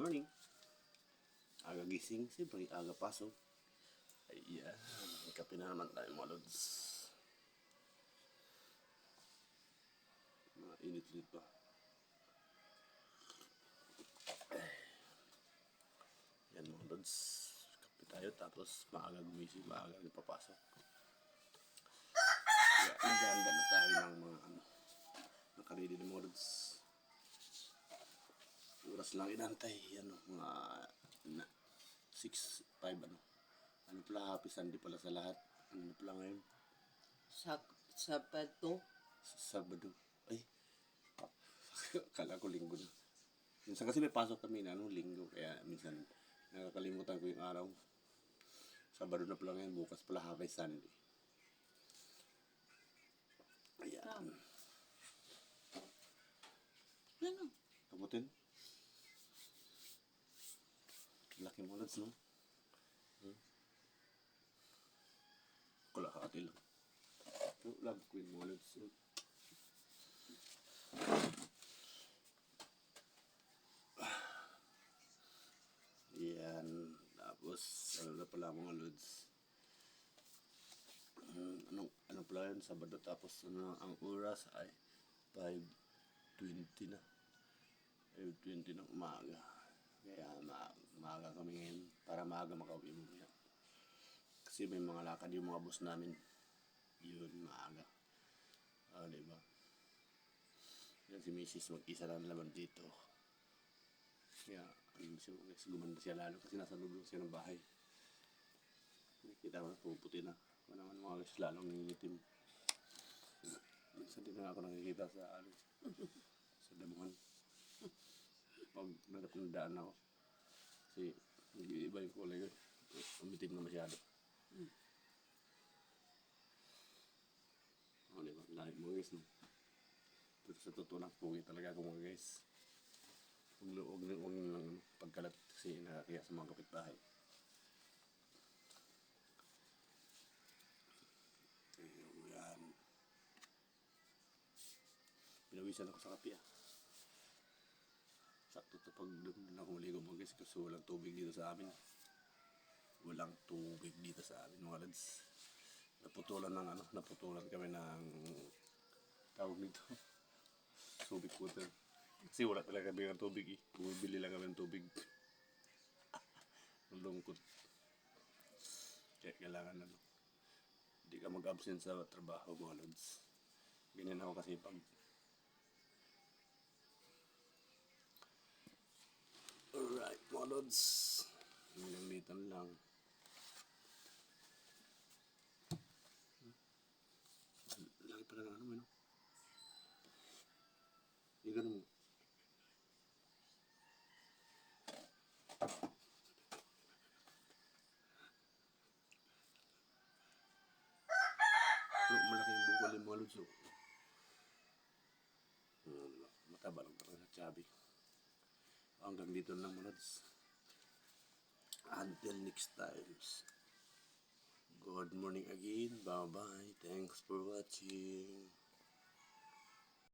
morning. Aga gising, siyempre aga pasok. Ayan, kape na naman tayo mga lods. Mainit-init pa. Yan mga lods, kape tayo tapos maaga gumising, maaga papasok. Kaya naganda na tayo ng mga nakaredy na mga lods. Oras lang inantay, mga 6:05 ano pala, happy Sunday pala sa lahat. Ano pala ngayon? Sabado. Ay, kala ko linggo na. Minsan kasi may pasok kami na linggo, kaya minsan nakakalimutan ko yung araw. Sabado na pala ngayon, bukas pala happy Sunday. Ayan. Ano? Kamutin? Laki mo lods, no? Kalahati lang. Pero love ko yung mga lods. Yan. Tapos, ano na pala mga lods. Ano pala yun? Sabado. Tapos, ang oras ay 5:20 na. 5:20 ng umaga. Kaya maaga kami ngayon para maaga makauwi mo. Kasi may mga lakad yung mga boss namin. Yun, maaga. Diba? Yan si Mrs. Mag-isa lang naman dito. Kaya, gumanda siya lalo kasi nasa loob siya ng bahay. Nakikita mo, puputi na. Kung naman mga guys, lalong nangingitim. Minsan din na ako nakikita sa damuhan. Pag nagdaan ako. Kasi, nag-iiba yung kulay ko. Umitim na masyado. Diba? Lahat mga guys, no? Pero sa totoo lang, pugi talaga ako mga guys. Huwag lang pagkalat kasi nakakaya sa mga kapitbahay. Ayan. Pinawisan ako sa kape Sakto to pag doon ako maligo mga guys kasi walang tubig dito sa amin. Walang tubig dito sa amin mga lads. Naputulan kami ng tawag nito. Subic water. Kasi wala talaga kami ng tubig Bumibili lang kami ng tubig. Ang lungkot. Kaya kailangan hindi ka mag-absent sa trabaho mga lods. Ganyan ako kasi pag alright mga lods. Hanggang dito lang. Lagi pala ng mo. Yung ganun mo. Malaking bukol yung mga lods. Mataba lang talaga sa chubby. Hanggang dito lang mga lods. Until next times. Good morning again. Bye-bye. Thanks for watching.